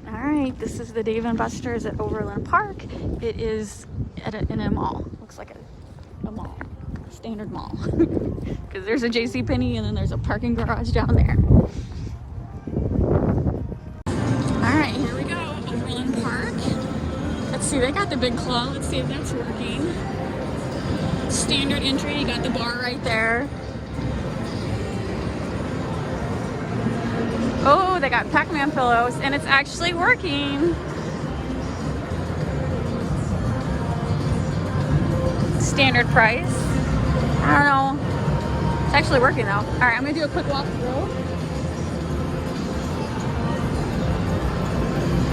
All right, this is the Dave & Buster's at Overland Park. It is in a mall. Looks like a mall, a standard mall. Because there's a JCPenney and then there's a parking garage down there. All right, here we go, Overland Park. Let's see, they got the big claw. Let's see if that's working. Standard entry, you got the bar right there. Oh, they got Pac-Man pillows, and it's actually working. Standard price. I don't know. It's actually working though. All right, I'm gonna do a quick walk through.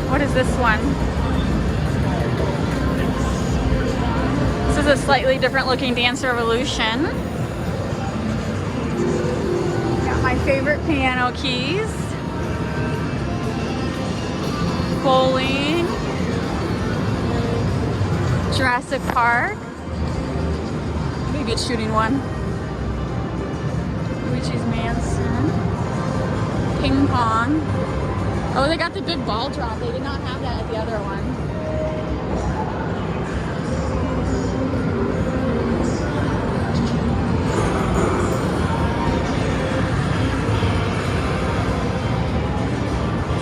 What is this one? This is a slightly different looking Dance Revolution. Got my favorite piano keys. Bowling, Jurassic Park, maybe it's shooting one, Luigi's Mansion, ping pong. Oh, they got the big ball drop. They did not have that at the other one.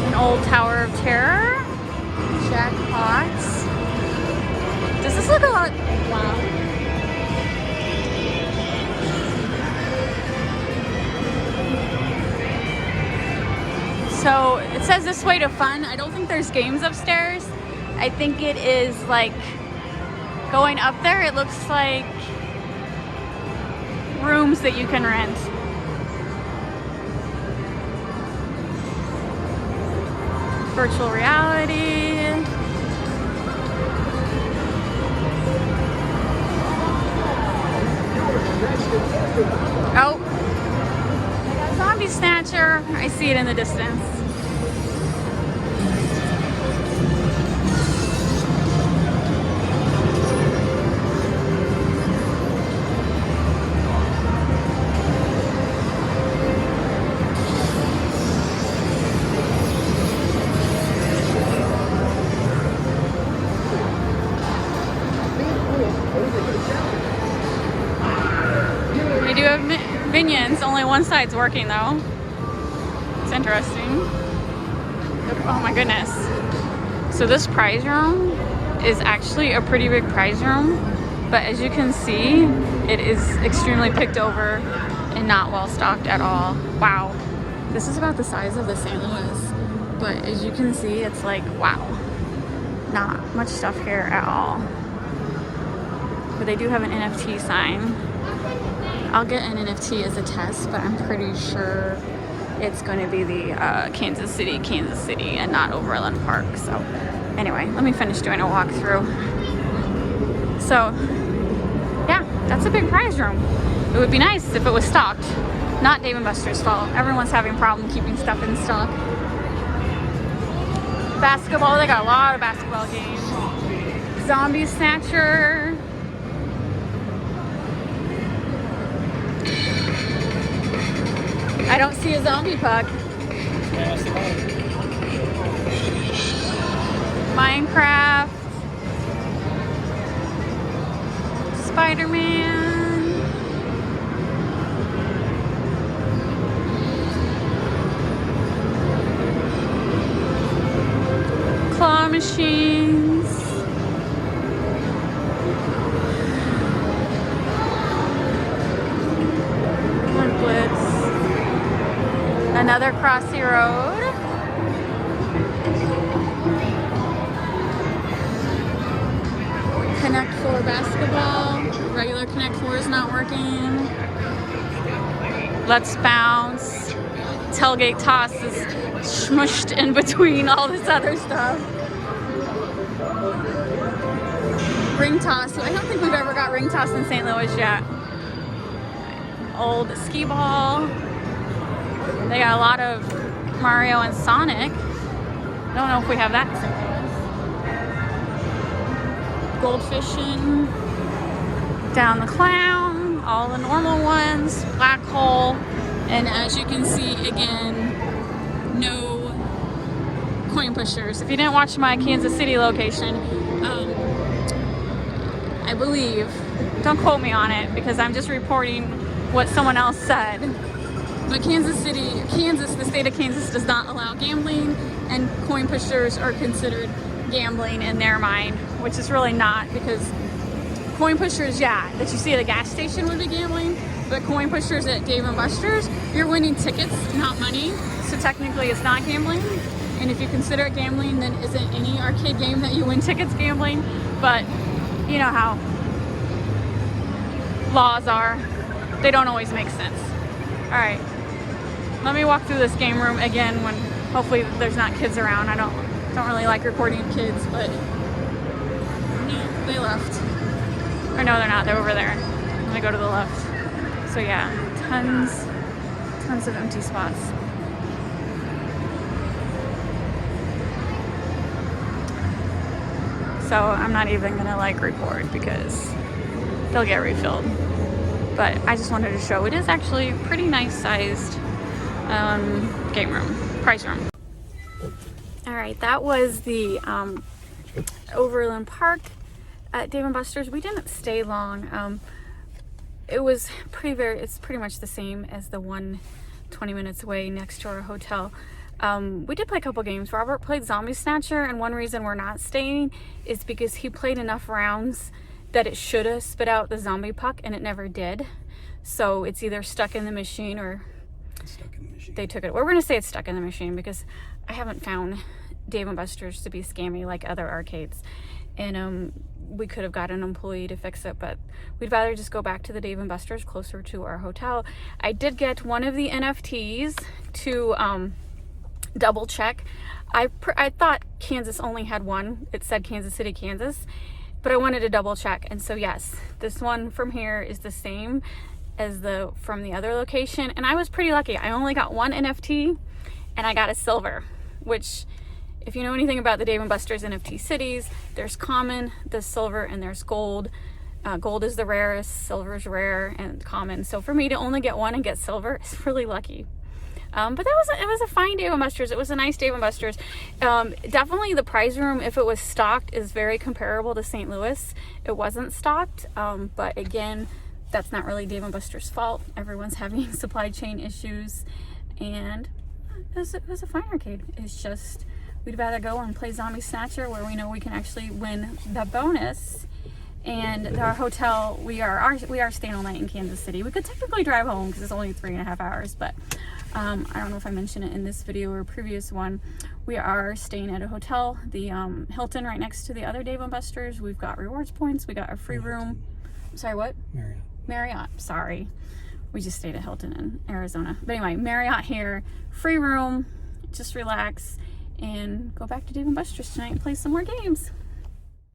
An old Tower of Terror. Jackpots. Does this look a lot? Wow. So it says this way to fun. I don't think there's games upstairs. I think it is like going up there. It looks like rooms that you can rent. Virtual reality. Oh, I got Zombie Snatcher. I see it in the distance. They do have minions, only one side's working though. It's interesting. Oh my goodness. So this prize room is actually a pretty big prize room, but as you can see, it is extremely picked over and not well stocked at all. Wow. This is about the size of the St. Louis, but as you can see, it's like, wow. Not much stuff here at all. But they do have an NFT sign. I'll get an NFT as a test, but I'm pretty sure it's going to be the Kansas City, and not Overland Park. So anyway, let me finish doing a walkthrough. So yeah, that's a big prize room. It would be nice if it was stocked. Not Dave & Buster's fault. Everyone's having a problem keeping stuff in stock. Basketball, they got a lot of basketball games. Zombie Snatcher. I don't see a zombie puck. Minecraft. Spider-Man. Claw machines. Another Crossy Road. Connect 4 basketball. Regular Connect 4 is not working. Let's Bounce. Tailgate Toss is smushed in between all this other stuff. Ring Toss. I don't think we've ever got Ring Toss in St. Louis yet. Old Skee Ball. They got a lot of Mario and Sonic. I don't know if we have that in St. Louis. Goldfishing. Down the Clown. All the normal ones. Black Hole. And as you can see, again, no coin pushers. If you didn't watch my Kansas City location, I believe, don't quote me on it because I'm just reporting what someone else said, but Kansas City, Kansas, the state of Kansas does not allow gambling, and coin pushers are considered gambling in their mind, which is really not, because coin pushers, yeah, that you see at a gas station would be gambling, but coin pushers at Dave & Buster's, you're winning tickets, not money, so technically it's not gambling. And if you consider it gambling, then isn't any arcade game that you win tickets gambling? But you know how laws are, they don't always make sense. All right, let me walk through this game room again when hopefully there's not kids around. I don't really like recording kids, but no, they left. Or no, they're not, they're over there. Let me go to the left. So yeah, tons of empty spots. So I'm not even gonna like record because they'll get refilled. But I just wanted to show it is actually pretty nice sized game room, prize room. All right, that was the Overland Park at Dave & Buster's. We didn't stay long. It was it's pretty much the same as the one 20 minutes away next to our hotel. We did play a couple games. Robert played Zombie Snatcher, and one reason we're not staying is because he played enough rounds that it should have spit out the zombie puck, and it never did. So it's either stuck in the machine or stuck in the machine. They took it. We're gonna say it's stuck in the machine because I haven't found Dave & Buster's to be scammy like other arcades. And we could have got an employee to fix it, but we'd rather just go back to the Dave & Buster's closer to our hotel. I did get one of the NFTs to double check. I thought Kansas only had one. It said Kansas City, Kansas, but I wanted to double check. And so yes, this one from here is the same as from the other location. And I was pretty lucky. I only got one NFT and I got a silver, which if you know anything about the Dave & Buster's NFT cities, there's common, there's silver, and there's gold. Gold is the rarest, silver is rare, and common. So for me to only get one and get silver is really lucky. But it was a fine Dave & Buster's. It was a nice Dave & Buster's. Definitely the prize room, if it was stocked, is very comparable to St. Louis. It wasn't stocked, but again, that's not really Dave & Buster's fault. Everyone's having supply chain issues, and it was a fine arcade. It's just, we'd rather go and play Zombie Snatcher where we know we can actually win the bonus. And our hotel, we are staying all night in Kansas City. We could technically drive home because it's only 3.5 hours, but I don't know if I mentioned it in this video or a previous one. We are staying at a hotel, the Hilton, right next to the other Dave & Buster's. We've got rewards points. We got a free room. Sorry, what? Marriott. Sorry. We just stayed at Hilton in Arizona. But anyway, Marriott here, free room, just relax and go back to Dave & Buster's tonight and play some more games.